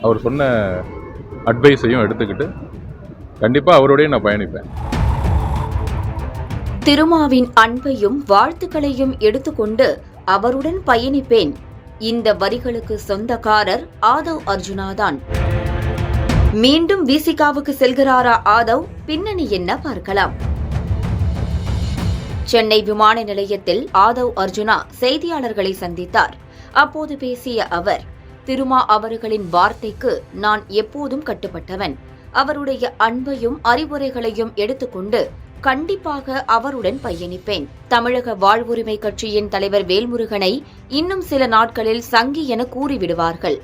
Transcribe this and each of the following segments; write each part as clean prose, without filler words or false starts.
அவர் சொன்ன அட்வைஸையும் எடுத்துக்கிட்டு கண்டிப்பாக அவரோடய நான் பயணிப்பேன். திருமாவின் அன்பையும் வாழ்த்துக்களையும் எடுத்துக்கொண்டு அவருடன் பயணிப்பேன். இந்த வரிகளுக்கு சொந்தக்காரர் ஆதவ் அர்ஜுனாதான். மீண்டும் விசிகாவுக்கு செல்கிறாரா ஆதவ்? பின்னணி என்ன பார்க்கலாம். சென்னை விமான நிலையத்தில் ஆதவ் அர்ஜுனா செய்தியாளர்களை சந்தித்தார். அப்போது பேசிய அவர், திருமா அவர்களின் வார்த்தைக்கு நான் எப்போதும் கட்டுப்பட்டவன். அவருடைய அன்பையும் அறிவுரைகளையும் எடுத்துக்கொண்டு கண்டிப்பாக அவருடன் பயணிப்பேன். தமிழக வாழ்வுரிமை கட்சியின் தலைவர் வேல்முருகனை இன்னும் சில நாட்களில் சங்கி என கூறிவிடுவார்கள்.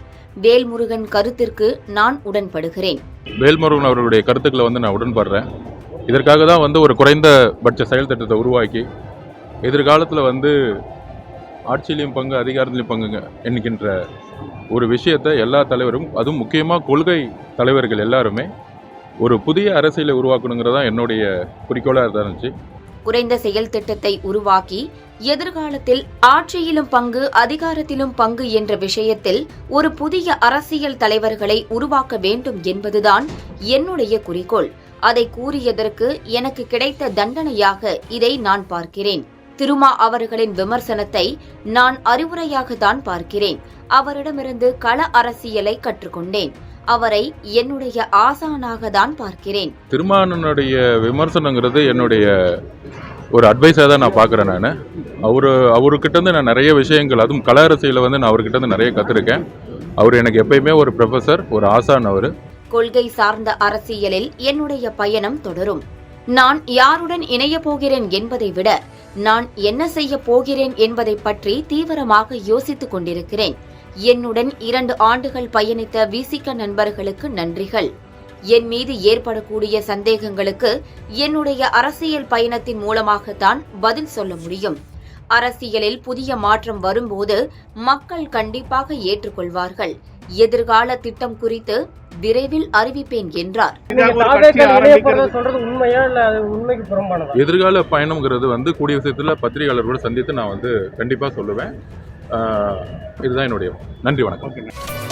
வேல்முருகன் கருத்திற்கு நான் உடன்படுகிறேன். வேல்முருகன் அவர்களுடைய கருத்துக்களை நான் உடன்படுறேன். இதற்காக தான் ஒரு குறைந்தபட்ச செயல் திட்டத்தை உருவாக்கி எதிர்காலத்தில் ஆட்சியிலையும் பங்கு அதிகாரத்திலையும் பங்குங்க என்கின்ற ஒரு விஷயத்தை எல்லா தலைவரும், அதுவும் முக்கியமாக கொள்கை தலைவர்கள் எல்லாருமே ஒரு புதிய அரசியலை உருவாக்கணுங்கிறதா என்னுடைய குறிக்கோளாக இருந்துச்சு. குறைந்த செயல் திட்டத்தை உருவாக்கி எதிர்காலத்தில் ஆட்சியிலும் பங்கு அதிகாரத்திலும் பங்கு என்ற விஷயத்தில் ஒரு புதிய அரசியல் தலைவர்களை உருவாக்க வேண்டும் என்பதுதான் என்னுடைய குறிக்கோள். அதை கூறியதற்கு எனக்கு கிடைத்த தண்டனையாக இதை நான் பார்க்கிறேன். திருமா அவர்களின் விமர்சனத்தை நான் அறிவுரையாகத்தான் பார்க்கிறேன். அவரிடமிருந்து கள அரசியலை கற்றுக்கொண்டேன். அவரை என்னுடைய ஆசானாக தான் பார்க்கிறேன். திருமானுடைய விமர்சனங்கிறது என்னுடைய ஒரு அட்வைஸாக தான் நான் பார்க்குறேன். நான் அவர்கிட்ட நான் நிறைய விஷயங்கள், அதுவும் கள அரசியலை நான் அவர்கிட்ட நிறைய கற்றுருக்கேன். அவர் எனக்கு எப்பயுமே ஒரு ப்ரொஃபஸர், ஒரு ஆசான். அவர் கொள்கை சார்ந்த அரசியலில் என்னுடைய பயணம் தொடரும். நான் யாருடன் இணைய போகிறேன் என்பதை விட நான் என்ன செய்ய போகிறேன் என்பதை பற்றி தீவிரமாக யோசித்துக் கொண்டிருக்கிறேன். என்னுடன் 2 ஆண்டுகள் பயணித்த விசிக நண்பர்களுக்கு நன்றிகள். என் மீது ஏற்படக்கூடிய சந்தேகங்களுக்கு என்னுடைய அரசியல் பயணத்தின் மூலமாகத்தான் பதில் சொல்ல முடியும். அரசியலில் புதிய மாற்றம் வரும்போது மக்கள் கண்டிப்பாக ஏற்றுக்கொள்வார்கள். எதிர்கால திட்டம் குறித்து விரைவில் அறிவிப்பேன் என்றார். எதிர்கால பயணம்ங்கிறது கூடிய விஷயத்தில் பத்திரிகையாளர்களோடு சந்தித்து நான் கண்டிப்பாக சொல்லுவேன். இதுதான் என்னுடைய நன்றி, வணக்கம்.